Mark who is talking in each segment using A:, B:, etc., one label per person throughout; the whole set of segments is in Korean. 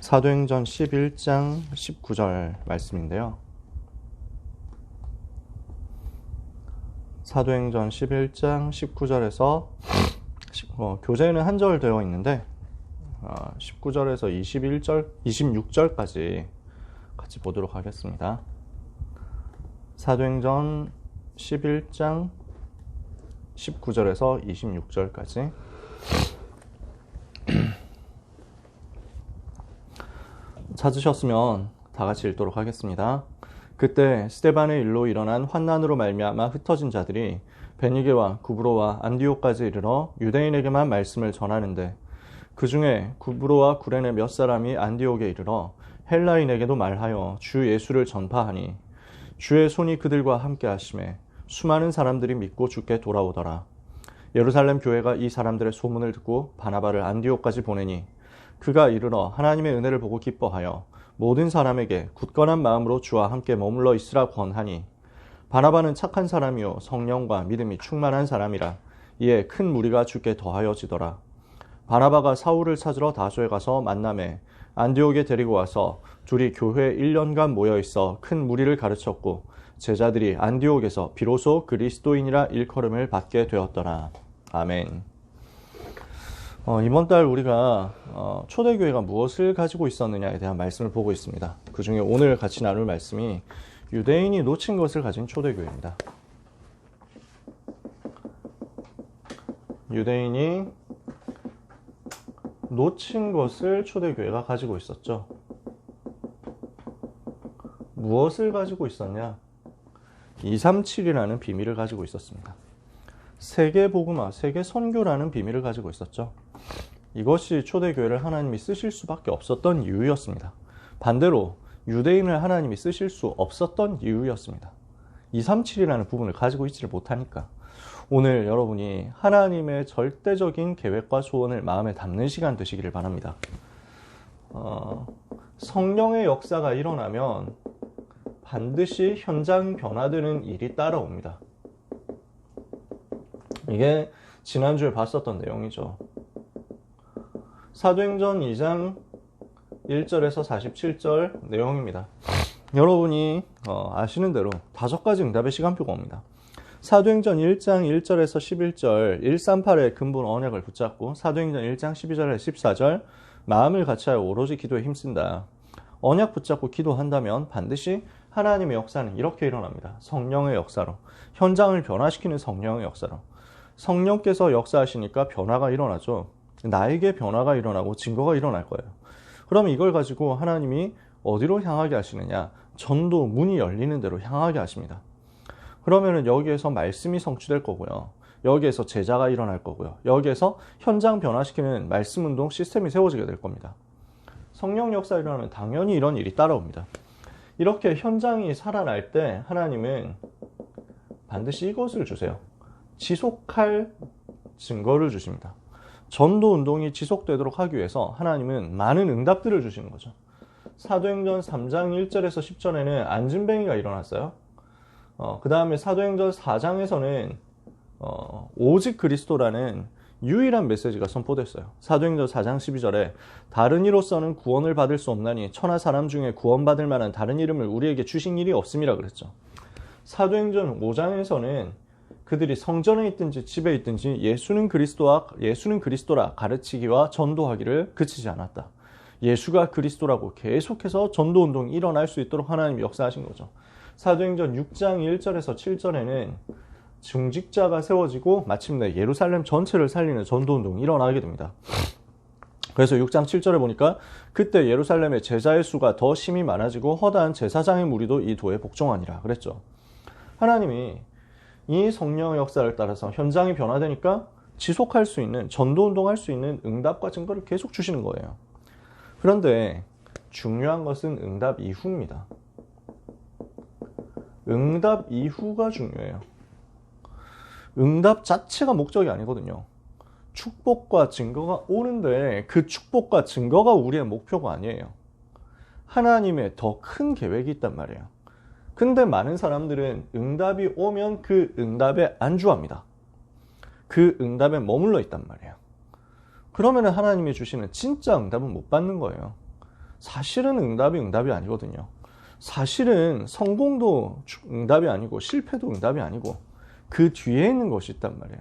A: 사도행전 11장 19절 말씀인데요. 사도행전 11장 19절에서 교재에는 한 절 되어 있는데 19절에서 26절까지 같이 보도록 하겠습니다. 사도행전 11장 19절에서 26절까지 찾으셨으면 다 같이 읽도록 하겠습니다. 그때 스데반의 일로 일어난 환난으로 말미암아 흩어진 자들이 베니게와 구브로와 안디옥까지 이르러 유대인에게만 말씀을 전하는데 그 중에 구브로와 구레네 몇 사람이 안디옥에 이르러 헬라인에게도 말하여 주 예수를 전파하니 주의 손이 그들과 함께 하심에 수많은 사람들이 믿고 주께 돌아오더라. 예루살렘 교회가 이 사람들의 소문을 듣고 바나바를 안디옥까지 보내니 그가 이르러 하나님의 은혜를 보고 기뻐하여 모든 사람에게 굳건한 마음으로 주와 함께 머물러 있으라 권하니 바나바는 착한 사람이요 성령과 믿음이 충만한 사람이라 이에 큰 무리가 주께 더하여지더라. 바나바가 사울을 찾으러 다소에 가서 만나매 안디옥에 데리고 와서 둘이 교회에 1년간 모여있어 큰 무리를 가르쳤고 제자들이 안디옥에서 비로소 그리스도인이라 일컬음을 받게 되었더라. 아멘. 이번 달 우리가 초대교회가 무엇을 가지고 있었느냐에 대한 말씀을 보고 있습니다. 그 중에 오늘 같이 나눌 말씀이 유대인이 놓친 것을 가진 초대교회입니다. 유대인이 놓친 것을 초대교회가 가지고 있었죠. 무엇을 가지고 있었냐? 237이라는 비밀을 가지고 있었습니다. 세계 복음화, 세계 선교라는 비밀을 가지고 있었죠. 이것이 초대교회를 하나님이 쓰실 수밖에 없었던 이유였습니다. 반대로 유대인을 하나님이 쓰실 수 없었던 이유였습니다. 237이라는 부분을 가지고 있지를 못하니까 오늘 여러분이 하나님의 절대적인 계획과 소원을 마음에 담는 시간 되시기를 바랍니다. 성령의 역사가 일어나면 반드시 현장 변화되는 일이 따라옵니다. 이게 지난주에 봤었던 내용이죠. 사도행전 2장 1절에서 47절 내용입니다. 여러분이 아시는 대로 5가지 응답의 시간표가 옵니다. 사도행전 1장 1절에서 11절 138의 근본 언약을 붙잡고 사도행전 1장 12절에서 14절 마음을 같이하여 오로지 기도에 힘쓴다. 언약 붙잡고 기도한다면 반드시 하나님의 역사는 이렇게 일어납니다. 성령의 역사로, 현장을 변화시키는 성령의 역사로. 성령께서 역사하시니까 변화가 일어나죠. 나에게 변화가 일어나고 증거가 일어날 거예요. 그럼 이걸 가지고 하나님이 어디로 향하게 하시느냐? 전도 문이 열리는 대로 향하게 하십니다. 그러면은 여기에서 말씀이 성취될 거고요. 여기에서 제자가 일어날 거고요. 여기에서 현장 변화시키는 말씀 운동 시스템이 세워지게 될 겁니다. 성령 역사 일어나면 당연히 이런 일이 따라옵니다. 이렇게 현장이 살아날 때 하나님은 반드시 이것을 주세요. 지속할 증거를 주십니다. 전도 운동이 지속되도록 하기 위해서 하나님은 많은 응답들을 주시는 거죠. 사도행전 3장 1절에서 10절에는 안진뱅이가 일어났어요. 그 다음에 사도행전 4장에서는 오직 그리스도라는 유일한 메시지가 선포됐어요. 사도행전 4장 12절에 다른 이로서는 구원을 받을 수 없나니 천하 사람 중에 구원받을 만한 다른 이름을 우리에게 주신 일이 없음이라 그랬죠. 사도행전 5장에서는 그들이 성전에 있든지 집에 있든지 예수는 그리스도라 가르치기와 전도하기를 그치지 않았다. 예수가 그리스도라고 계속해서 전도운동이 일어날 수 있도록 하나님이 역사하신 거죠. 사도행전 6장 1절에서 7절에는 중직자가 세워지고 마침내 예루살렘 전체를 살리는 전도운동이 일어나게 됩니다. 그래서 6장 7절에 보니까 그때 예루살렘의 제자의 수가 더 심히 많아지고 허다한 제사장의 무리도 이 도에 복종하니라 그랬죠. 하나님이 이 성령의 역사를 따라서 현장이 변화되니까 지속할 수 있는, 전도운동할 수 있는 응답과 증거를 계속 주시는 거예요. 그런데 중요한 것은 응답 이후입니다. 응답 이후가 중요해요. 응답 자체가 목적이 아니거든요. 축복과 증거가 오는데 그 축복과 증거가 우리의 목표가 아니에요. 하나님의 더 큰 계획이 있단 말이에요. 근데 많은 사람들은 응답이 오면 그 응답에 안주합니다. 그 응답에 머물러 있단 말이에요. 그러면 하나님이 주시는 진짜 응답은 못 받는 거예요. 사실은 응답이 아니거든요. 사실은 성공도 응답이 아니고 실패도 응답이 아니고 그 뒤에 있는 것이 있단 말이에요.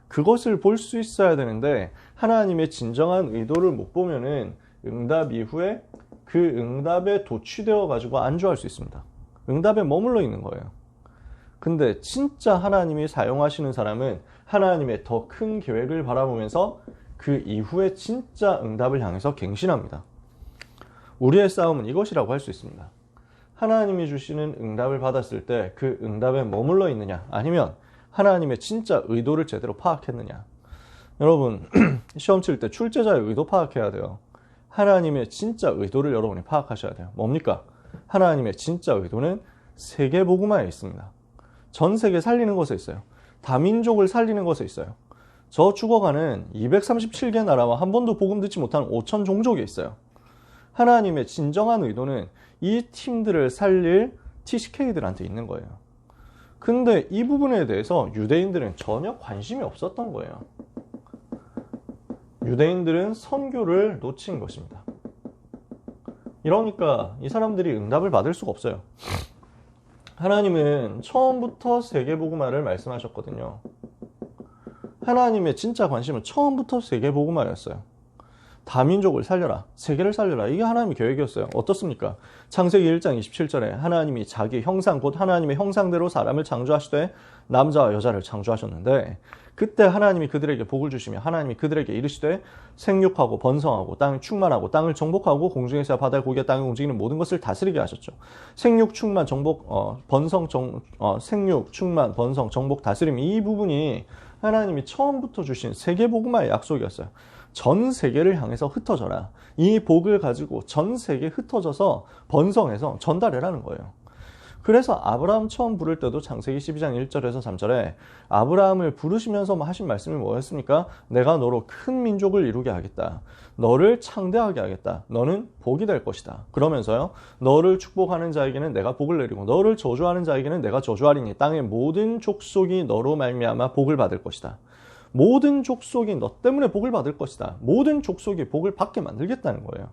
A: 그것을 볼 수 있어야 되는데 하나님의 진정한 의도를 못 보면은 응답 이후에 그 응답에 도취되어 가지고 안주할 수 있습니다. 응답에 머물러 있는 거예요. 근데 진짜 하나님이 사용하시는 사람은 하나님의 더 큰 계획을 바라보면서 그 이후에 진짜 응답을 향해서 갱신합니다. 우리의 싸움은 이것이라고 할 수 있습니다. 하나님이 주시는 응답을 받았을 때 그 응답에 머물러 있느냐, 아니면 하나님의 진짜 의도를 제대로 파악했느냐. 여러분, 시험 칠 때 출제자의 의도 파악해야 돼요. 하나님의 진짜 의도를 여러분이 파악하셔야 돼요. 뭡니까? 하나님의 진짜 의도는 세계복음화에 있습니다. 전 세계 살리는 것에 있어요. 다민족을 살리는 것에 있어요. 저 죽어가는 237개 나라와 한 번도 복음 듣지 못하는 5천 종족에 있어요. 하나님의 진정한 의도는 이 팀들을 살릴 TCK들한테 있는 거예요. 근데 이 부분에 대해서 유대인들은 전혀 관심이 없었던 거예요. 유대인들은 선교를 놓친 것입니다. 이러니까 이 사람들이 응답을 받을 수가 없어요. 하나님은 처음부터 세계복음화를 말씀하셨거든요. 하나님의 진짜 관심은 처음부터 세계복음화였어요. 다민족을 살려라, 세계를 살려라, 이게 하나님의 계획이었어요. 어떻습니까? 창세기 1장 27절에 하나님이 자기 형상, 곧 하나님의 형상대로 사람을 창조하시되 남자와 여자를 창조하셨는데, 그때 하나님이 그들에게 복을 주시며 하나님이 그들에게 이르시되 생육하고 번성하고 땅을 충만하고 땅을 정복하고 공중에서 바다의 고기와 땅에 움직이는 모든 것을 다스리게 하셨죠. 생육, 충만, 정복, 생육, 충만, 번성, 정복, 다스림, 이 부분이 하나님이 처음부터 주신 세계복음화의 약속이었어요. 전 세계를 향해서 흩어져라. 이 복을 가지고 전 세계에 흩어져서 번성해서 전달해라는 거예요. 그래서 아브라함 처음 부를 때도 창세기 12장 1절에서 3절에 아브라함을 부르시면서 하신 말씀이 뭐였습니까? 내가 너로 큰 민족을 이루게 하겠다. 너를 창대하게 하겠다. 너는 복이 될 것이다. 그러면서요, 너를 축복하는 자에게는 내가 복을 내리고 너를 저주하는 자에게는 내가 저주하리니 땅의 모든 족속이 너로 말미암아 복을 받을 것이다. 모든 족속이 너 때문에 복을 받을 것이다. 모든 족속이 복을 받게 만들겠다는 거예요.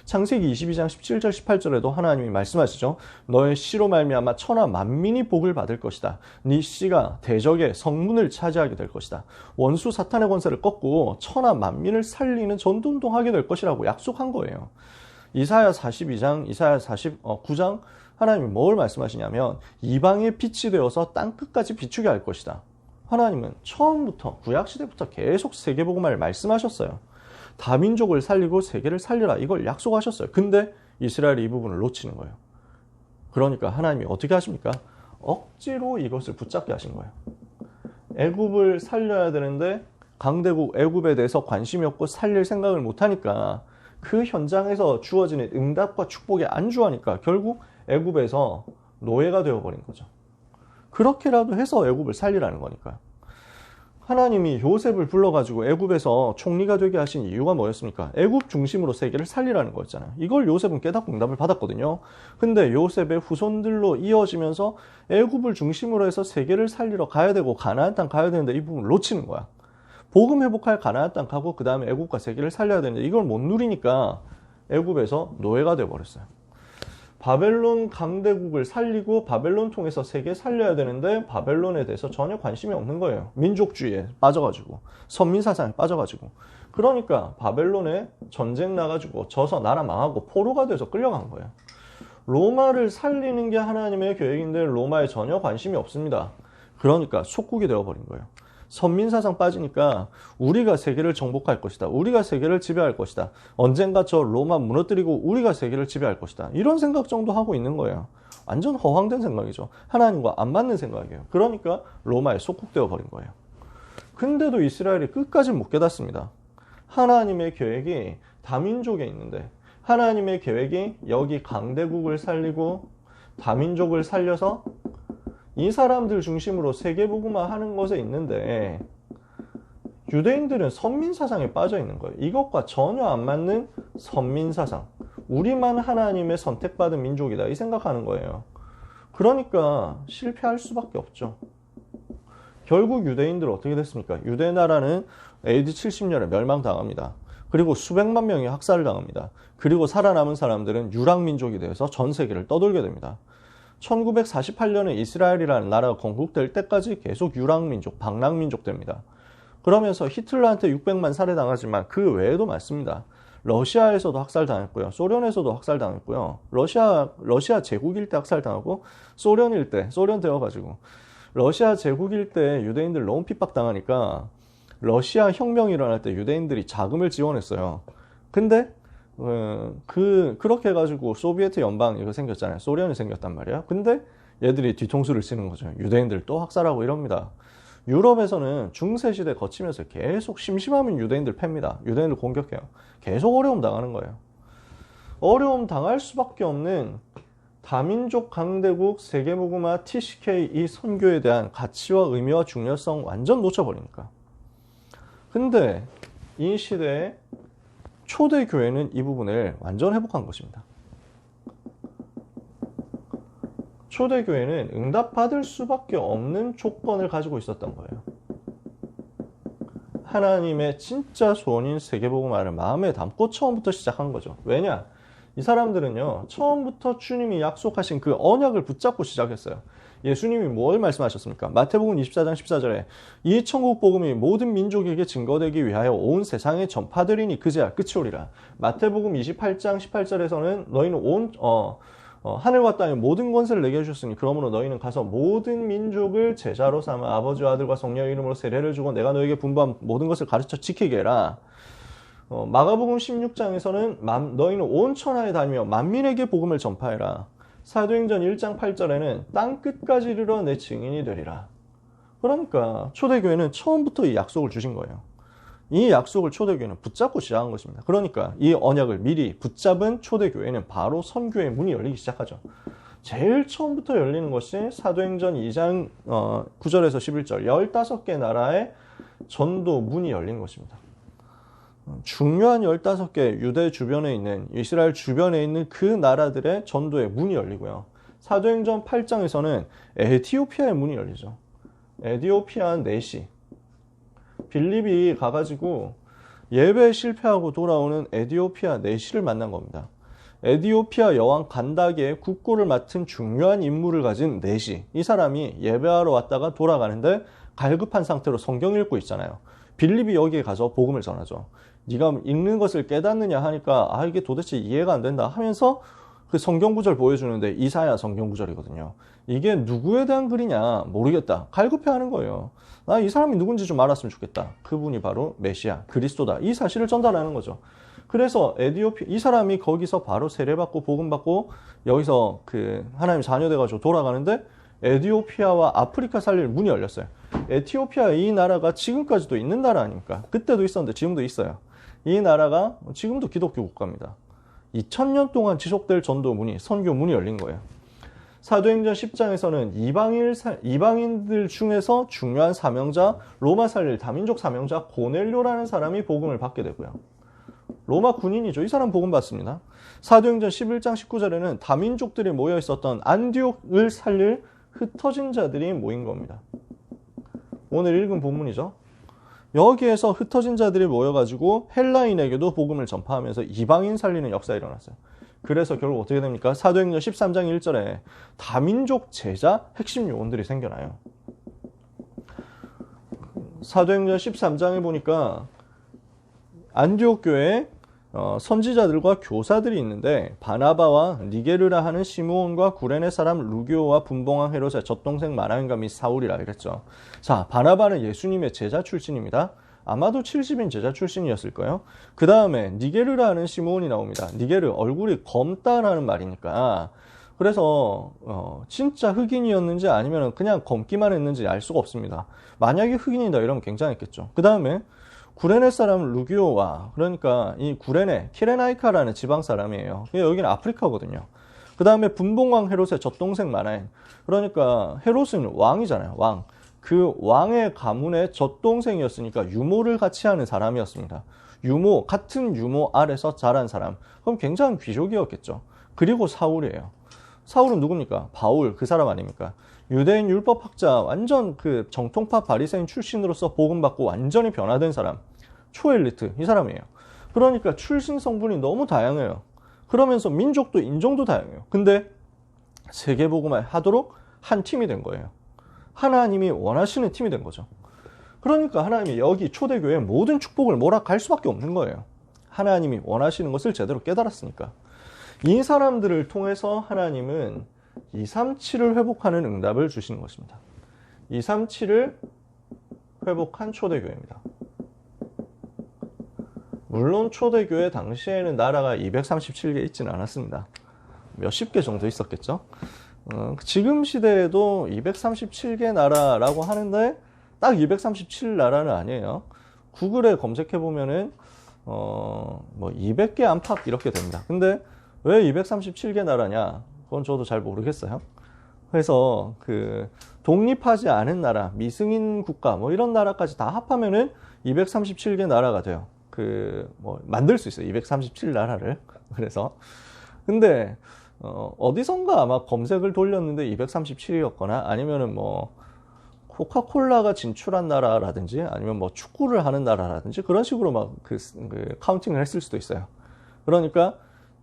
A: 창세기 22장 17절 18절에도 하나님이 말씀하시죠. 너의 씨로 말미암아 천하 만민이 복을 받을 것이다. 네 씨가 대적의 성문을 차지하게 될 것이다. 원수 사탄의 권세를 꺾고 천하 만민을 살리는 전도운동하게 될 것이라고 약속한 거예요. 이사야 42장, 이사야 49장 하나님이 뭘 말씀하시냐면 이방의 빛이 되어서 땅끝까지 비추게 할 것이다. 하나님은 처음부터 구약시대부터 계속 세계복음화를 말씀하셨어요. 다민족을 살리고 세계를 살려라, 이걸 약속하셨어요. 근데 이스라엘이 이 부분을 놓치는 거예요. 그러니까 하나님이 어떻게 하십니까? 억지로 이것을 붙잡게 하신 거예요. 애굽을 살려야 되는데 강대국 애굽에 대해서 관심이 없고 살릴 생각을 못하니까 그 현장에서 주어지는 응답과 축복에 안주하니까 결국 애굽에서 노예가 되어버린 거죠. 그렇게라도 해서 애굽을 살리라는 거니까. 하나님이 요셉을 불러가지고 애굽에서 총리가 되게 하신 이유가 뭐였습니까? 애굽 중심으로 세계를 살리라는 거였잖아요. 이걸 요셉은 깨닫고 응답을 받았거든요. 근데 요셉의 후손들로 이어지면서 애굽을 중심으로 해서 세계를 살리러 가야 되고 가나안 땅 가야 되는데 이 부분을 놓치는 거야. 복음 회복할 가나안 땅 가고 그 다음에 애굽과 세계를 살려야 되는데 이걸 못 누리니까 애굽에서 노예가 되어버렸어요. 바벨론 강대국을 살리고 바벨론 통해서 세계 살려야 되는데 바벨론에 대해서 전혀 관심이 없는 거예요. 민족주의에 빠져가지고 선민사상에 빠져가지고. 그러니까 바벨론에 전쟁 나가지고 져서 나라 망하고 포로가 돼서 끌려간 거예요. 로마를 살리는 게 하나님의 계획인데 로마에 전혀 관심이 없습니다. 그러니까 속국이 되어버린 거예요. 선민사상 빠지니까 우리가 세계를 정복할 것이다. 우리가 세계를 지배할 것이다. 언젠가 저 로마 무너뜨리고 우리가 세계를 지배할 것이다. 이런 생각 정도 하고 있는 거예요. 완전 허황된 생각이죠. 하나님과 안 맞는 생각이에요. 그러니까 로마에 속국되어 버린 거예요. 근데도 이스라엘이 끝까지 못 깨닫습니다. 하나님의 계획이 다민족에 있는데 하나님의 계획이 여기 강대국을 살리고 다민족을 살려서 이 사람들 중심으로 세계복음화 하는 것에 있는데 유대인들은 선민사상에 빠져 있는 거예요. 이것과 전혀 안 맞는 선민사상. 우리만 하나님의 선택받은 민족이다 이 생각하는 거예요. 그러니까 실패할 수밖에 없죠. 결국 유대인들은 어떻게 됐습니까? 유대 나라는 AD 70년에 멸망당합니다. 그리고 수백만 명이 학살을 당합니다. 그리고 살아남은 사람들은 유랑민족이 되어서 전 세계를 떠돌게 됩니다. 1948년에 이스라엘이라는 나라가 건국될 때까지 계속 유랑민족, 방랑민족 됩니다. 그러면서 히틀러한테 600만 살해당하지만 그 외에도 많습니다. 러시아에서도 학살당했고요. 소련에서도 학살당했고요. 러시아 제국일 때 학살당하고 소련 되어가지고 러시아 제국일 때 유대인들 너무 핍박당하니까 러시아 혁명이 일어날 때 유대인들이 자금을 지원했어요. 근데 그렇게 해가지고 소비에트 연방 이거 생겼잖아요. 소련이 생겼단 말이야. 근데 얘들이 뒤통수를 치는 거죠. 유대인들 또 학살하고 이럽니다. 유럽에서는 중세시대 거치면서 계속 심심하면 유대인들 팹니다. 유대인들 공격해요. 계속 어려움 당하는 거예요. 어려움 당할 수밖에 없는 다민족 강대국 세계무구마 TCK 이 선교에 대한 가치와 의미와 중요성 완전 놓쳐버리니까. 근데 이 시대에 초대교회는 이 부분을 완전 회복한 것입니다. 초대교회는 응답받을 수밖에 없는 조건을 가지고 있었던 거예요. 하나님의 진짜 소원인 세계복음화를 마음에 담고 처음부터 시작한 거죠. 왜냐? 이 사람들은요, 처음부터 주님이 약속하신 그 언약을 붙잡고 시작했어요. 예수님이 뭘 말씀하셨습니까? 마태복음 24장 14절에 이 천국 복음이 모든 민족에게 증거되기 위하여 온 세상에 전파되리니 그제야 끝이 오리라. 마태복음 28장 18절에서는 너희는 하늘과 땅의 모든 권세를 내게 주셨으니 그러므로 너희는 가서 모든 민족을 제자로 삼아 아버지와 아들과 성령의 이름으로 세례를 주고 내가 너에게 분부한 모든 것을 가르쳐 지키게 해라. 마가복음 16장에서는 너희는 온 천하에 다니며 만민에게 복음을 전파해라. 사도행전 1장 8절에는 땅 끝까지 이르러 내 증인이 되리라. 그러니까 초대교회는 처음부터 이 약속을 주신 거예요. 이 약속을 초대교회는 붙잡고 시작한 것입니다. 그러니까 이 언약을 미리 붙잡은 초대교회는 바로 선교의 문이 열리기 시작하죠. 제일 처음부터 열리는 것이 사도행전 2장 9절에서 11절 15개 나라의 전도 문이 열린 것입니다. 중요한 15개 유대 주변에 있는 이스라엘 주변에 있는 그 나라들의 전도의 문이 열리고요. 사도행전 8장에서는 에티오피아의 문이 열리죠. 에티오피아 내시 빌립이 가가지고 예배에 실패하고 돌아오는 에티오피아 내시를 만난 겁니다. 에티오피아 여왕 간다게의 국고를 맡은 중요한 임무를 가진 내시, 이 사람이 예배하러 왔다가 돌아가는데 갈급한 상태로 성경 읽고 있잖아요. 빌립이 여기에 가서 복음을 전하죠. 네가 읽는 것을 깨닫느냐 하니까 이게 도대체 이해가 안 된다 하면서 그 성경 구절 보여주는데 이사야 성경 구절이거든요. 이게 누구에 대한 글이냐 모르겠다. 갈급해하는 거예요. 이 사람이 누군지 좀 알았으면 좋겠다. 그분이 바로 메시아, 그리스도다. 이 사실을 전달하는 거죠. 그래서 이 사람이 거기서 바로 세례받고 복음받고 여기서 그 하나님 자녀 돼가지고 돌아가는데 에티오피아와 아프리카 살릴 문이 열렸어요. 에티오피아 이 나라가 지금까지도 있는 나라 아닙니까? 그때도 있었는데 지금도 있어요. 이 나라가 지금도 기독교 국가입니다. 2000년 동안 지속될 전도 문이, 선교 문이 열린 거예요. 사도행전 10장에서는 이방인들 중에서 중요한 사명자, 로마 살릴 다민족 사명자 고넬료라는 사람이 복음을 받게 되고요. 로마 군인이죠. 이 사람 복음 받습니다. 사도행전 11장 19절에는 다민족들이 모여 있었던 안디옥을 살릴 흩어진 자들이 모인 겁니다. 오늘 읽은 본문이죠. 여기에서 흩어진 자들이 모여가지고 헬라인에게도 복음을 전파하면서 이방인 살리는 역사가 일어났어요. 그래서 결국 어떻게 됩니까? 사도행전 13장 1절에 다민족 제자 핵심 요원들이 생겨나요. 사도행전 13장에 보니까 안디옥 교회에 선지자들과 교사들이 있는데 바나바와 니게르라 하는 시므온과 구레네 사람 루기오와 분봉왕 헤롯의 젖동생 마나엔과 및 사울이라 그랬죠. 자, 바나바는 예수님의 제자 출신입니다. 아마도 70인 제자 출신이었을 거예요. 그 다음에 니게르라는 시므온이 나옵니다. 니게르, 얼굴이 검다라는 말이니까. 그래서 진짜 흑인이었는지 아니면 그냥 검기만 했는지 알 수가 없습니다. 만약에 흑인이다 이러면 굉장했겠죠. 그 다음에 구레네 사람 루기오와, 그러니까 이 구레네, 키레나이카라는 지방 사람이에요. 여기는 아프리카거든요. 그 다음에 분봉왕 헤롯의 젖동생 마나엔, 그러니까 헤롯은 왕이잖아요. 왕. 그 왕의 가문의 젖동생이었으니까 유모를 같이 하는 사람이었습니다. 유모, 같은 유모 아래서 자란 사람. 그럼 굉장히 귀족이었겠죠. 그리고 사울이에요. 사울은 누굽니까? 바울, 그 사람 아닙니까? 유대인 율법학자, 완전 그 정통파 바리새인 출신으로서 복음받고 완전히 변화된 사람. 초엘리트, 이 사람이에요. 그러니까 출신 성분이 너무 다양해요. 그러면서 민족도 인종도 다양해요. 근데 세계복음화 하도록 한 팀이 된 거예요. 하나님이 원하시는 팀이 된 거죠. 그러니까 하나님이 여기 초대교회의 모든 축복을 몰아갈 수밖에 없는 거예요. 하나님이 원하시는 것을 제대로 깨달았으니까. 이 사람들을 통해서 하나님은 237을 회복하는 응답을 주시는 것입니다. 237을 회복한 초대교회입니다. 물론 초대교회 당시에는 나라가 237개 있지는 않았습니다. 몇십 개 정도 있었겠죠. 지금 시대에도 237개 나라라고 하는데 딱 237 나라는 아니에요. 구글에 검색해보면은 뭐 200개 안팎 이렇게 됩니다. 근데 왜 237개 나라냐? 그건 저도 잘 모르겠어요. 그래서 그 독립하지 않은 나라, 미승인 국가 뭐 이런 나라까지 다 합하면은 237개 나라가 돼요. 뭐 만들 수 있어요. 237 나라를. 그래서 근데 어디선가 아마 검색을 돌렸는데 237이었거나 아니면은 뭐 코카콜라가 진출한 나라라든지 아니면 뭐 축구를 하는 나라라든지 그런 식으로 막 그 카운팅을 했을 수도 있어요. 그러니까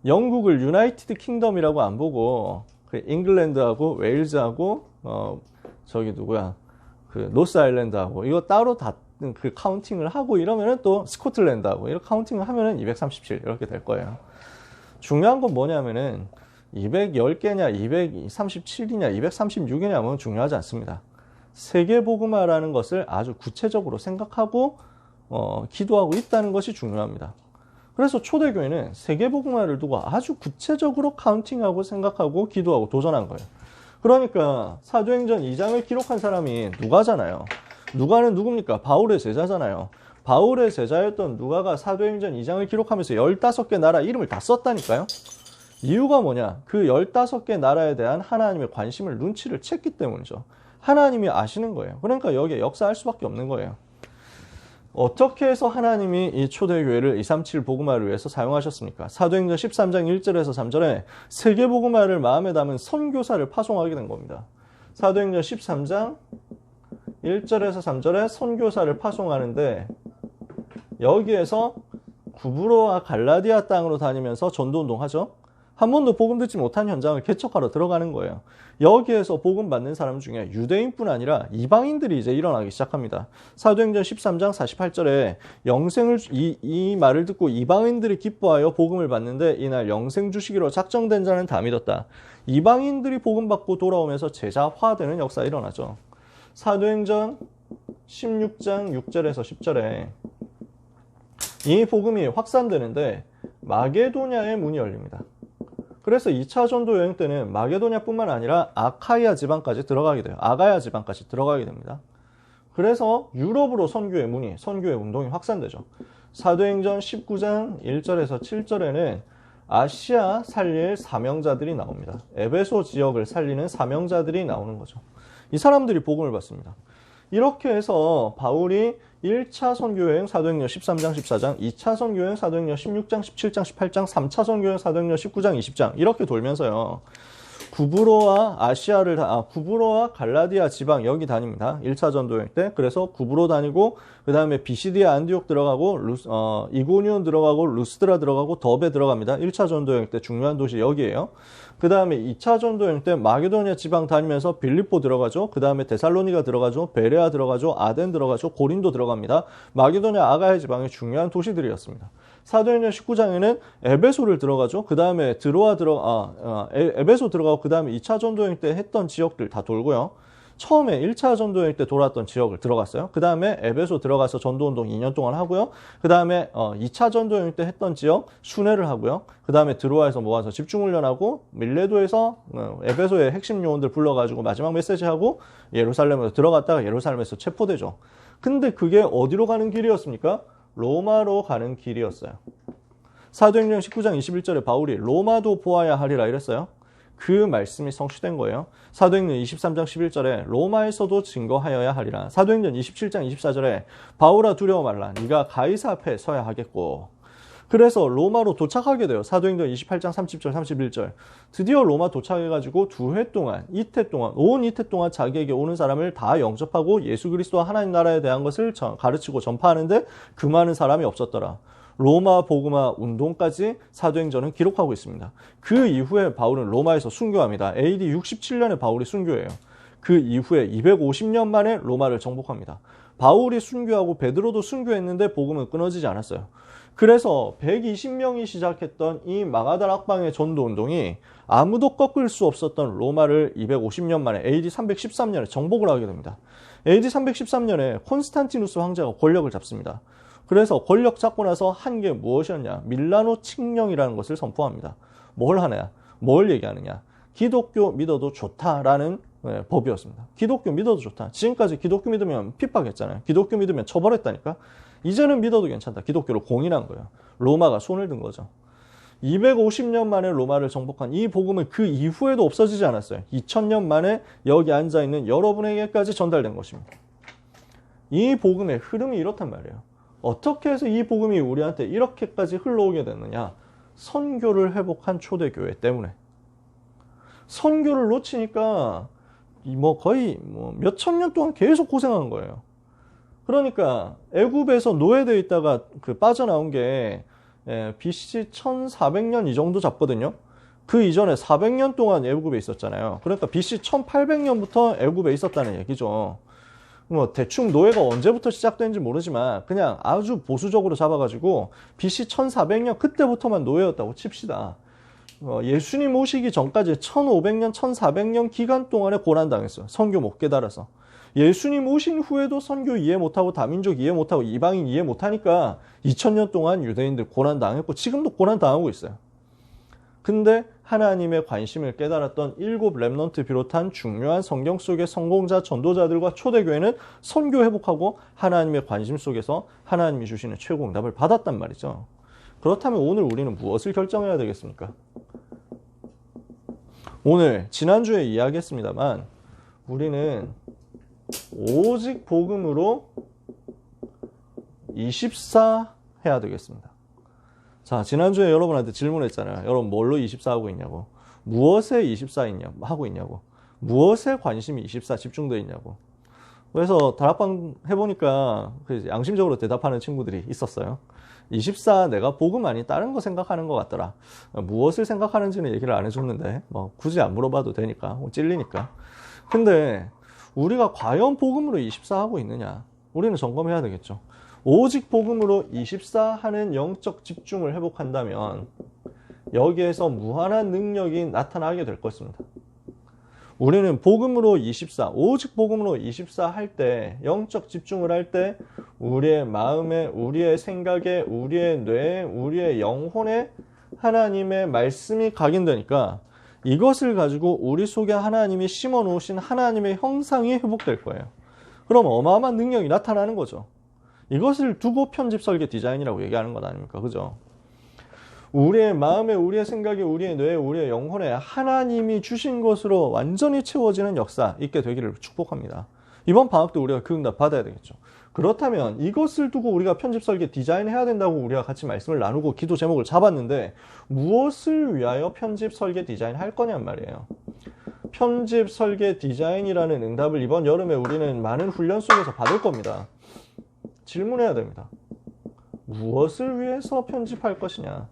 A: 영국을 유나이티드 킹덤이라고 안 보고 그 잉글랜드하고 웨일즈하고 저기 누구야 그 노스 아일랜드하고 이거 따로 다 그 카운팅을 하고 이러면은 또 스코틀랜드하고 이렇게 카운팅을 하면은 237 이렇게 될 거예요. 중요한 건 뭐냐면은 210개냐 237이냐 236이냐 뭐 중요하지 않습니다. 세계복음화라는 것을 아주 구체적으로 생각하고 기도하고 있다는 것이 중요합니다. 그래서 초대교회는 세계복음화를 두고 아주 구체적으로 카운팅하고 생각하고 기도하고 도전한 거예요. 그러니까 사도행전 2장을 기록한 사람이 누가잖아요. 누가는 누굽니까? 바울의 제자잖아요. 바울의 제자였던 누가가 사도행전 2장을 기록하면서 15개 나라 이름을 다 썼다니까요. 이유가 뭐냐? 그 15개 나라에 대한 하나님의 관심을 눈치를 챘기 때문이죠. 하나님이 아시는 거예요. 그러니까 여기에 역사할 수밖에 없는 거예요. 어떻게 해서 하나님이 이 초대교회를 237 복음화를 위해서 사용하셨습니까? 사도행전 13장 1절에서 3절에 세계복음화를 마음에 담은 선교사를 파송하게 된 겁니다. 사도행전 13장 1절에서 3절에 선교사를 파송하는데 여기에서 구브로와 갈라디아 땅으로 다니면서 전도운동 하죠. 한 번도 복음 듣지 못한 현장을 개척하러 들어가는 거예요. 여기에서 복음 받는 사람 중에 유대인뿐 아니라 이방인들이 이제 일어나기 시작합니다. 사도행전 13장 48절에 영생을 이 말을 듣고 이방인들이 기뻐하여 복음을 받는데 이날 영생 주시기로 작정된 자는 다 믿었다. 이방인들이 복음 받고 돌아오면서 제자화되는 역사가 일어나죠. 사도행전 16장 6절에서 10절에 이 복음이 확산되는데 마게도냐의 문이 열립니다. 그래서 2차 전도 여행 때는 마게도냐뿐만 아니라 아카이아 지방까지 들어가게 돼요. 아가야 지방까지 들어가게 됩니다. 그래서 유럽으로 선교의 운동이 확산되죠. 사도행전 19장 1절에서 7절에는 아시아 살릴 사명자들이 나옵니다. 에베소 지역을 살리는 사명자들이 나오는 거죠. 이 사람들이 복음을 받습니다. 이렇게 해서 바울이 1차 선교여행 사도행전 13장 14장, 2차 선교여행 사도행전 16장 17장 18장, 3차 선교여행 사도행전 19장 20장 이렇게 돌면서요. 구브로와 구브로와 갈라디아 지방 여기 다닙니다. 1차 전도여행 때. 그래서 구브로 다니고 그 다음에 비시디아 안디옥 들어가고 이고니온 들어가고 루스드라 들어가고 더베 들어갑니다. 1차 전도여행 때 중요한 도시 여기에요. 그 다음에 2차 전도여행 때 마게도니아 지방 다니면서 빌립보 들어가죠. 그 다음에 데살로니가 들어가죠. 베레아 들어가죠. 아덴 들어가죠. 고린도 들어갑니다. 마게도니아 아가야 지방의 중요한 도시들이었습니다. 사도행전 19장에는 에베소를 들어가죠. 그 다음에 에베소 들어가고 그 다음에 2차 전도여행 때 했던 지역들 다 돌고요. 처음에 1차 전도여행 때 돌았던 지역을 들어갔어요. 그 다음에 에베소 들어가서 전도운동 2년 동안 하고요. 그 다음에 2차 전도여행 때 했던 지역 순회를 하고요. 그 다음에 드로아에서 모아서 집중훈련하고 밀레도에서 에베소의 핵심 요원들 불러가지고 마지막 메시지하고 예루살렘으로 들어갔다가 예루살렘에서 체포되죠. 근데 그게 어디로 가는 길이었습니까? 로마로 가는 길이었어요. 사도행전 19장 21절에 바울이 로마도 보아야 하리라 이랬어요. 그 말씀이 성취된 거예요. 사도행전 23장 11절에 로마에서도 증거하여야 하리라. 사도행전 27장 24절에 바울아 두려워 말라. 네가 가이사 앞에 서야 하겠고. 그래서 로마로 도착하게 돼요. 사도행전 28장 30절 31절. 드디어 로마 도착해가지고 온 이태 동안 자기에게 오는 사람을 다 영접하고 예수 그리스도와 하나님 나라에 대한 것을 가르치고 전파하는데 그 많은 사람이 없었더라. 로마 복음화 운동까지 사도행전은 기록하고 있습니다. 그 이후에 바울은 로마에서 순교합니다. AD 67년에 바울이 순교해요. 그 이후에 250년 만에 로마를 정복합니다. 바울이 순교하고 베드로도 순교했는데 복음은 끊어지지 않았어요. 그래서 120명이 시작했던 이 마가다 락방의 전도운동이 아무도 꺾을 수 없었던 로마를 250년 만에 AD 313년에 정복을 하게 됩니다. AD 313년에 콘스탄티누스 황제가 권력을 잡습니다. 그래서 권력 잡고 나서 한 게 무엇이었냐? 밀라노 칙령이라는 것을 선포합니다. 뭘 하냐? 뭘 얘기하느냐? 기독교 믿어도 좋다라는 법이었습니다. 기독교 믿어도 좋다. 지금까지 기독교 믿으면 핍박했잖아요. 기독교 믿으면 처벌했다니까. 이제는 믿어도 괜찮다. 기독교를 공인한 거예요. 로마가 손을 든 거죠. 250년 만에 로마를 정복한 이 복음은 그 이후에도 없어지지 않았어요. 2000년 만에 여기 앉아있는 여러분에게까지 전달된 것입니다. 이 복음의 흐름이 이렇단 말이에요. 어떻게 해서 이 복음이 우리한테 이렇게까지 흘러오게 됐느냐? 선교를 회복한 초대교회 때문에. 선교를 놓치니까 거의 몇천 년 동안 계속 고생한 거예요. 그러니까 애굽에서 노예되어 있다가 빠져나온 게 BC 1400년 이 정도 잡거든요. 그 이전에 400년 동안 애굽에 있었잖아요. 그러니까 BC 1800년부터 애굽에 있었다는 얘기죠. 대충 노예가 언제부터 시작된지 모르지만 그냥 아주 보수적으로 잡아가지고 BC 1400년 그때부터만 노예였다고 칩시다. 예수님 오시기 전까지 1500년, 1400년 기간 동안에 고난당했어요. 선교 못 깨달아서. 예수님 오신 후에도 선교 이해 못하고 다민족 이해 못하고 이방인 이해 못하니까 2000년 동안 유대인들 고난당했고 지금도 고난당하고 있어요. 근데 하나님의 관심을 깨달았던 7 렘넌트 비롯한 중요한 성경 속의 성공자 전도자들과 초대교회는 선교 회복하고 하나님의 관심 속에서 하나님이 주시는 최고 응답을 받았단 말이죠. 그렇다면 오늘 우리는 무엇을 결정해야 되겠습니까? 오늘 지난주에 이야기했습니다만 우리는 오직 복음으로 24 해야 되겠습니다. 자, 지난주에 여러분한테 질문했잖아요. 여러분 뭘로 24 하고 있냐고. 무엇에 24 하고 있냐고. 무엇에 관심이 24 집중되어 있냐고. 그래서 다락방 해보니까 양심적으로 대답하는 친구들이 있었어요. 24 내가 복음 아니 다른 거 생각하는 것 같더라. 무엇을 생각하는지는 얘기를 안 해줬는데 굳이 안 물어봐도 되니까 찔리니까. 근데 우리가 과연 복음으로 24 하고 있느냐? 우리는 점검해야 되겠죠. 오직 복음으로 24 하는 영적 집중을 회복한다면 여기에서 무한한 능력이 나타나게 될 것입니다. 우리는 복음으로 24, 오직 복음으로 24 할 때, 영적 집중을 할 때 우리의 마음에, 우리의 생각에, 우리의 뇌에, 우리의 영혼에 하나님의 말씀이 각인되니까 이것을 가지고 우리 속에 하나님이 심어 놓으신 하나님의 형상이 회복될 거예요. 그럼 어마어마한 능력이 나타나는 거죠. 이것을 두고 편집 설계 디자인이라고 얘기하는 것 아닙니까? 그죠? 우리의 마음에, 우리의 생각에, 우리의 뇌에, 우리의 영혼에 하나님이 주신 것으로 완전히 채워지는 역사 있게 되기를 축복합니다. 이번 방학 때 우리가 그 응답 받아야 되겠죠. 그렇다면 이것을 두고 우리가 편집 설계 디자인해야 된다고 우리가 같이 말씀을 나누고 기도 제목을 잡았는데 무엇을 위하여 편집 설계 디자인 할 거냔 말이에요. 편집 설계 디자인이라는 응답을 이번 여름에 우리는 많은 훈련 속에서 받을 겁니다. 질문해야 됩니다. 무엇을 위해서 편집할 것이냐?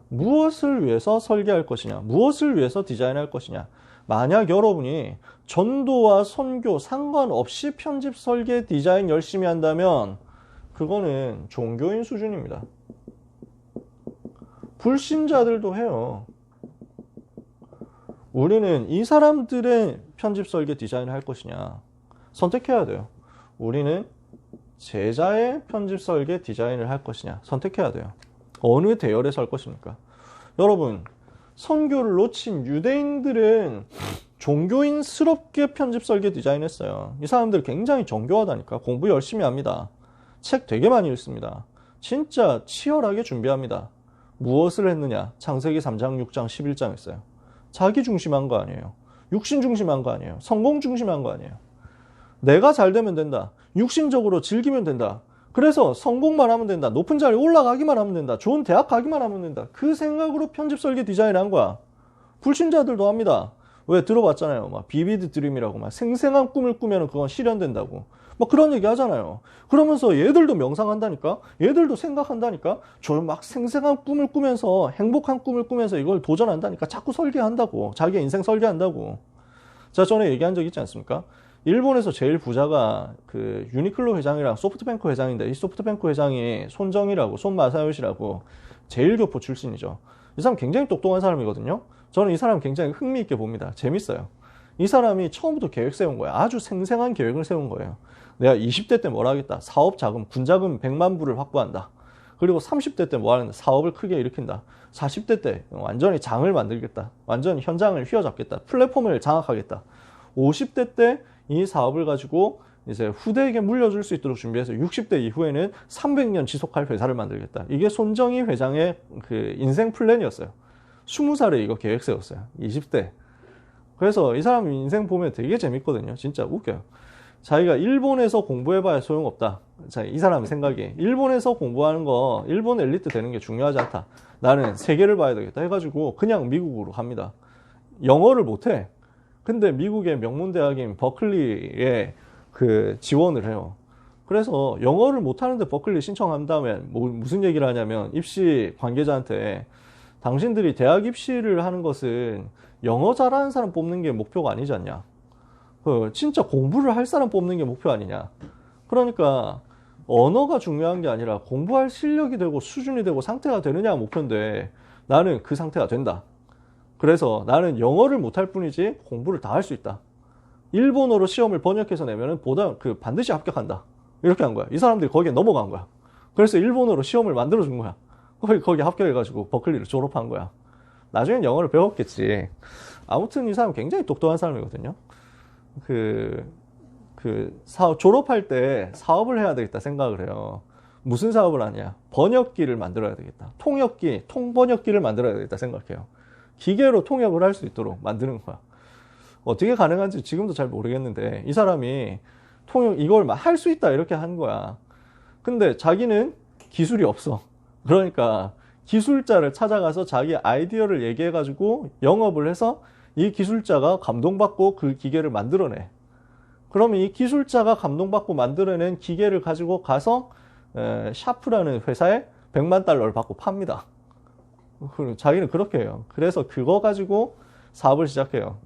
A: 무엇을 위해서 설계할 것이냐? 무엇을 위해서 디자인할 것이냐? 만약 여러분이 전도와 선교 상관없이 편집 설계 디자인 열심히 한다면 그거는 종교인 수준입니다. 불신자들도 해요. 우리는 이 사람들의 편집 설계 디자인을 할 것이냐 선택해야 돼요. 우리는 제자의 편집 설계 디자인을 할 것이냐 선택해야 돼요. 어느 대열에 설 것입니까? 여러분, 선교를 놓친 유대인들은 종교인스럽게 편집 설계 디자인했어요. 이 사람들 굉장히 정교하다니까. 공부 열심히 합니다. 책 되게 많이 읽습니다. 진짜 치열하게 준비합니다. 무엇을 했느냐? 창세기 3장, 6장, 11장 했어요. 자기 중심한 거 아니에요. 육신 중심한 거 아니에요. 성공 중심한 거 아니에요. 내가 잘 되면 된다. 육신적으로 즐기면 된다. 그래서 성공만 하면 된다. 높은 자리에 올라가기만 하면 된다. 좋은 대학 가기만 하면 된다. 그 생각으로 편집 설계 디자인한 거야. 불신자들도 합니다. 왜 들어봤잖아요. 막 비비드 드림이라고 막 생생한 꿈을 꾸면 그건 실현된다고. 막 그런 얘기 하잖아요. 그러면서 얘들도 명상한다니까? 얘들도 생각한다니까? 저 막 생생한 꿈을 꾸면서, 행복한 꿈을 꾸면서 이걸 도전한다니까? 자꾸 설계한다고. 자기의 인생 설계한다고. 제가 전에 얘기한 적 있지 않습니까? 일본에서 제일 부자가 그 유니클로 회장이랑 소프트뱅크 회장인데, 이 소프트뱅크 회장이 손정이라고, 손마사요시라고 제일교포 출신이죠. 이 사람 굉장히 똑똑한 사람이거든요. 저는 이 사람 굉장히 흥미있게 봅니다. 재밌어요. 이 사람이 처음부터 계획 세운 거예요. 아주 생생한 계획을 세운 거예요. 내가 20대 때 뭘 하겠다. 사업 자금, 군자금 100만 불을 확보한다. 그리고 30대 때 뭐 하는데 사업을 크게 일으킨다. 40대 때 완전히 장을 만들겠다. 완전히 현장을 휘어잡겠다. 플랫폼을 장악하겠다. 50대 때 이 사업을 가지고 이제 후대에게 물려줄 수 있도록 준비해서 60대 이후에는 300년 지속할 회사를 만들겠다. 이게 손정희 회장의 그 인생 플랜이었어요. 20살에 이거 계획 세웠어요. 20대. 그래서 이 사람 인생 보면 되게 재밌거든요. 진짜 웃겨요. 자기가 일본에서 공부해봐야 소용없다. 자, 이 사람 생각이 일본에서 공부하는 거, 일본 엘리트 되는 게 중요하지 않다. 나는 세계를 봐야 되겠다 해가지고 그냥 미국으로 갑니다. 영어를 못해. 근데 미국의 명문대학인 버클리에 그 지원을 해요. 그래서 영어를 못하는데 버클리 신청한 다음에 무슨 얘기를 하냐면 입시 관계자한테 당신들이 대학 입시를 하는 것은 영어 잘하는 사람 뽑는 게 목표가 아니지 않냐. 진짜 공부를 할 사람 뽑는 게 목표 아니냐. 그러니까 언어가 중요한 게 아니라 공부할 실력이 되고 수준이 되고 상태가 되느냐가 목표인데 나는 그 상태가 된다. 그래서 나는 영어를 못할 뿐이지 공부를 다 할 수 있다. 일본어로 시험을 번역해서 내면은 반드시 합격한다. 이렇게 한 거야. 이 사람들이 거기에 넘어간 거야. 그래서 일본어로 시험을 만들어준 거야. 거기 합격해가지고 버클리를 졸업한 거야. 나중엔 영어를 배웠겠지. 아무튼 이 사람 굉장히 똑똑한 사람이거든요. 졸업할 때 사업을 해야 되겠다 생각을 해요. 무슨 사업을 하냐? 번역기를 만들어야 되겠다. 통번역기를 만들어야 되겠다 생각해요. 기계로 통역을 할 수 있도록 만드는 거야. 어떻게 가능한지 지금도 잘 모르겠는데 이 사람이 이걸 할 수 있다 이렇게 한 거야. 근데 자기는 기술이 없어. 그러니까 기술자를 찾아가서 자기 아이디어를 얘기해가지고 영업을 해서 이 기술자가 감동받고 그 기계를 만들어내. 그러면 이 기술자가 감동받고 만들어낸 기계를 가지고 가서 샤프라는 회사에 100만 달러를 받고 팝니다. 자기는 그렇게 해요. 그래서 그거 가지고 사업을 시작해요.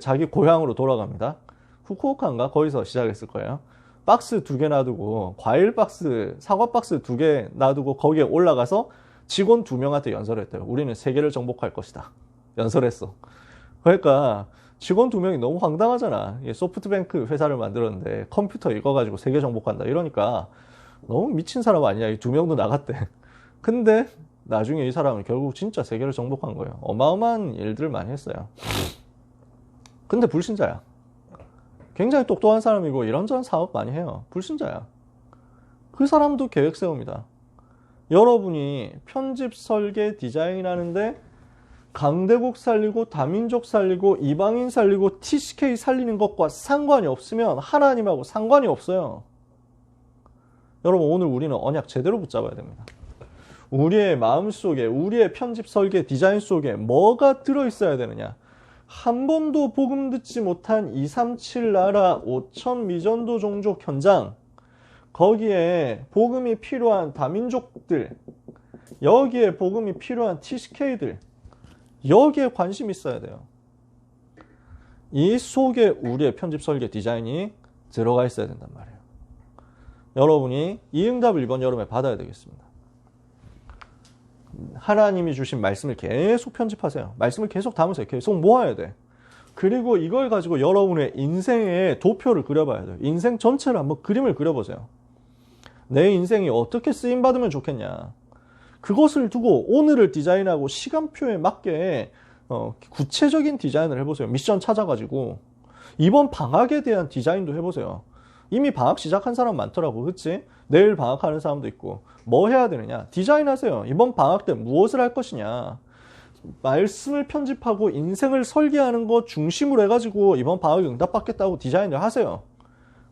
A: 자기 고향으로 돌아갑니다. 후쿠오카인가? 거기서 시작했을 거예요. 박스 2개 놔두고 과일 박스, 사과 박스 2개 놔두고 거기에 올라가서 직원 2명한테 연설했대요. 우리는 세계를 정복할 것이다. 연설했어. 그러니까 직원 2명이 너무 황당하잖아. 소프트뱅크 회사를 만들었는데 컴퓨터 이거 가지고 세계 정복한다. 이러니까 너무 미친 사람 아니냐. 이 2명도 나갔대. 근데 나중에 이 사람은 결국 진짜 세계를 정복한 거예요. 어마어마한 일들을 많이 했어요. 근데 불신자야. 굉장히 똑똑한 사람이고 이런저런 사업 많이 해요. 불신자야. 그 사람도 계획 세웁니다. 여러분이 편집, 설계, 디자인 하는데 강대국 살리고 다민족 살리고 이방인 살리고 TCK 살리는 것과 상관이 없으면 하나님하고 상관이 없어요. 여러분 오늘 우리는 언약 제대로 붙잡아야 됩니다. 우리의 마음속에 우리의 편집, 설계, 디자인 속에 뭐가 들어있어야 되느냐. 한 번도 복음 듣지 못한 237 나라 5천 미전도 종족 현장, 거기에 복음이 필요한 다민족들, 여기에 복음이 필요한 TCK들, 여기에 관심 있어야 돼요. 이 속에 우리의 편집, 설계, 디자인이 들어가 있어야 된단 말이에요. 여러분이 이 응답을 이번 여름에 받아야 되겠습니다. 하나님이 주신 말씀을 계속 편집하세요. 말씀을 계속 담으세요. 계속 모아야 돼. 그리고 이걸 가지고 여러분의 인생의 도표를 그려봐야 돼요. 인생 전체를 한번 그림을 그려보세요. 내 인생이 어떻게 쓰임받으면 좋겠냐. 그것을 두고 오늘을 디자인하고 시간표에 맞게 구체적인 디자인을 해보세요. 미션 찾아가지고 이번 방학에 대한 디자인도 해보세요. 이미 방학 시작한 사람 많더라고. 그치? 내일 방학하는 사람도 있고. 뭐 해야 되느냐? 디자인하세요. 이번 방학 때 무엇을 할 것이냐. 말씀을 편집하고 인생을 설계하는 거 중심으로 해가지고 이번 방학에 응답받겠다고 디자인을 하세요.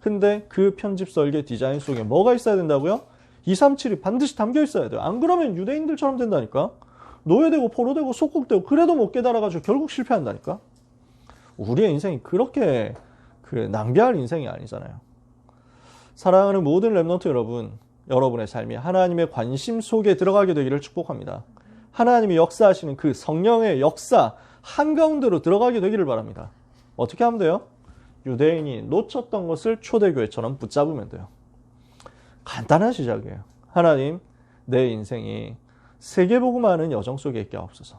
A: 근데 그 편집, 설계, 디자인 속에 뭐가 있어야 된다고요? 237이 반드시 담겨 있어야 돼요. 안 그러면 유대인들처럼 된다니까. 노예되고 포로되고 속국되고 그래도 못 깨달아가지고 결국 실패한다니까. 우리의 인생이 그렇게 낭비할 인생이 아니잖아요. 사랑하는 모든 렘넌트 여러분, 여러분의 삶이 하나님의 관심 속에 들어가게 되기를 축복합니다. 하나님이 역사하시는 그 성령의 역사 한가운데로 들어가게 되기를 바랍니다. 어떻게 하면 돼요? 유대인이 놓쳤던 것을 초대교회처럼 붙잡으면 돼요. 간단한 시작이에요. 하나님, 내 인생이 세계복음화하는 여정 속에 있게 하옵소서.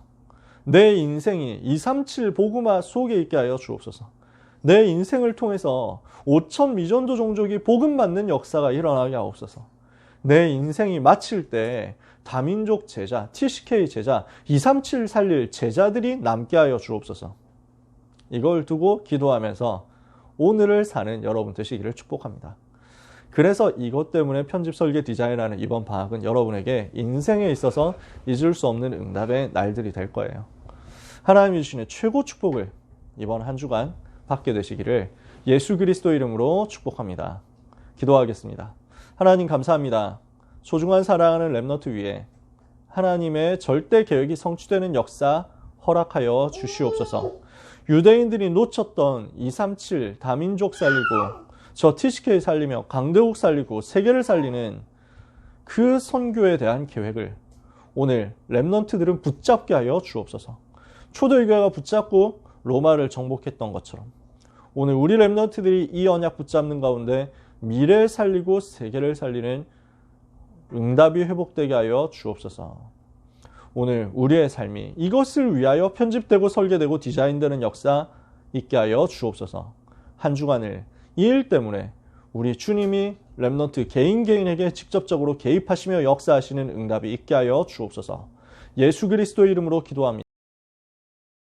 A: 내 인생이 237 복음화 속에 있게 하여 주옵소서. 내 인생을 통해서 5천 미전도 종족이 복음 받는 역사가 일어나게 하옵소서. 내 인생이 마칠 때 다민족 제자, TCK 제자, 237 살릴 제자들이 남게 하여 주옵소서. 이걸 두고 기도하면서 오늘을 사는 여러분 되시기를 축복합니다. 그래서 이것 때문에 편집 설계 디자인하는 이번 방학은 여러분에게 인생에 있어서 잊을 수 없는 응답의 날들이 될 거예요. 하나님이 주시는 최고 축복을 이번 한 주간 받게 되시기를 예수 그리스도 이름으로 축복합니다. 기도하겠습니다. 하나님 감사합니다. 소중한 사랑하는 렘넌트 위에 하나님의 절대 계획이 성취되는 역사 허락하여 주시옵소서. 유대인들이 놓쳤던 237 다민족 살리고 저 TCK 살리며 강대국 살리고 세계를 살리는 그 선교에 대한 계획을 오늘 렘넌트들은 붙잡게 하여 주옵소서. 초대교회가 붙잡고 로마를 정복했던 것처럼 오늘 우리 렘넌트들이 이 언약 붙잡는 가운데 미래를 살리고 세계를 살리는 응답이 회복되게 하여 주옵소서. 오늘 우리의 삶이 이것을 위하여 편집되고 설계되고 디자인되는 역사 있게 하여 주옵소서. 한 주간을 이 일 때문에 우리 주님이 렘넌트 개인에게 직접적으로 개입하시며 역사하시는 응답이 있게 하여 주옵소서. 예수 그리스도의 이름으로 기도합니다.